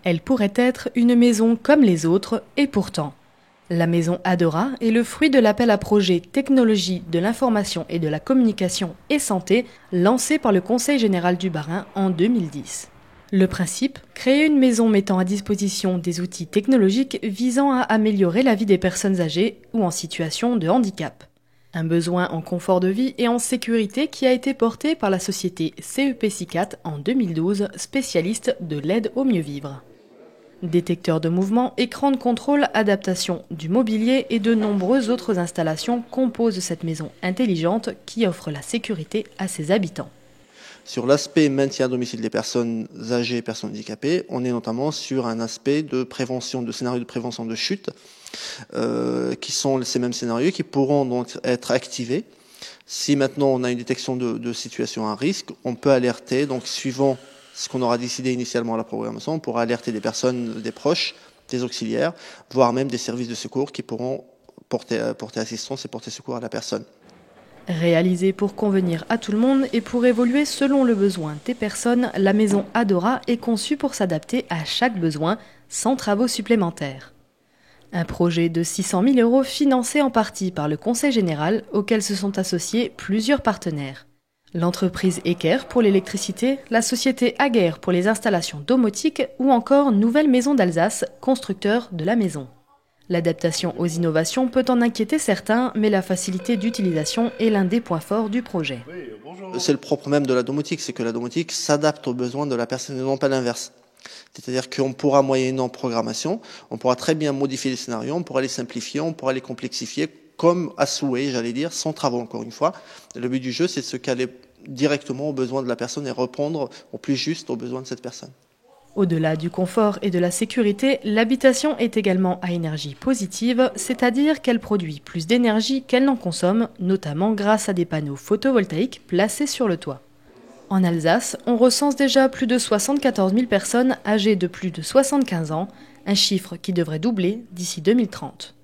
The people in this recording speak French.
Elle pourrait être une maison comme les autres, et pourtant. La maison Adora est le fruit de l'appel à projet Technologie de l'information et de la communication et santé lancé par le Conseil général du Bas-Rhin en 2010. Le principe, créer une maison mettant à disposition des outils technologiques visant à améliorer la vie des personnes âgées ou en situation de handicap. Un besoin en confort de vie et en sécurité qui a été porté par la société CEP SICAT en 2012, spécialiste de l'aide au mieux vivre. Détecteurs de mouvement, écran de contrôle, adaptation du mobilier et de nombreuses autres installations composent cette maison intelligente qui offre la sécurité à ses habitants. Sur l'aspect maintien à domicile des personnes âgées et personnes handicapées, on est notamment sur un aspect de prévention, de scénario de prévention de chute, qui sont ces mêmes scénarios qui pourront donc être activés. Si maintenant on a une détection de situation à risque, on peut alerter, donc suivant ce qu'on aura décidé initialement à la programmation, on pourra alerter des personnes, des proches, des auxiliaires, voire même des services de secours qui pourront porter assistance et porter secours à la personne. Réalisée pour convenir à tout le monde et pour évoluer selon le besoin des personnes, la maison Adora est conçue pour s'adapter à chaque besoin, sans travaux supplémentaires. Un projet de 600 000 € financé en partie par le Conseil général, auquel se sont associés plusieurs partenaires. L'entreprise Eker pour l'électricité, la société Aguerre pour les installations domotiques ou encore Nouvelle Maison d'Alsace, constructeur de la maison. L'adaptation aux innovations peut en inquiéter certains, mais la facilité d'utilisation est l'un des points forts du projet. C'est le propre même de la domotique, c'est que la domotique s'adapte aux besoins de la personne et non pas l'inverse. C'est-à-dire qu'on pourra, moyennant programmation, on pourra très bien modifier les scénarios, on pourra les simplifier, on pourra les complexifier, comme à souhait, j'allais dire, sans travaux encore une fois. Le but du jeu, c'est de se caler directement aux besoins de la personne et répondre au plus juste aux besoins de cette personne. Au-delà du confort et de la sécurité, l'habitation est également à énergie positive, c'est-à-dire qu'elle produit plus d'énergie qu'elle n'en consomme, notamment grâce à des panneaux photovoltaïques placés sur le toit. En Alsace, on recense déjà plus de 74 000 personnes âgées de plus de 75 ans, un chiffre qui devrait doubler d'ici 2030.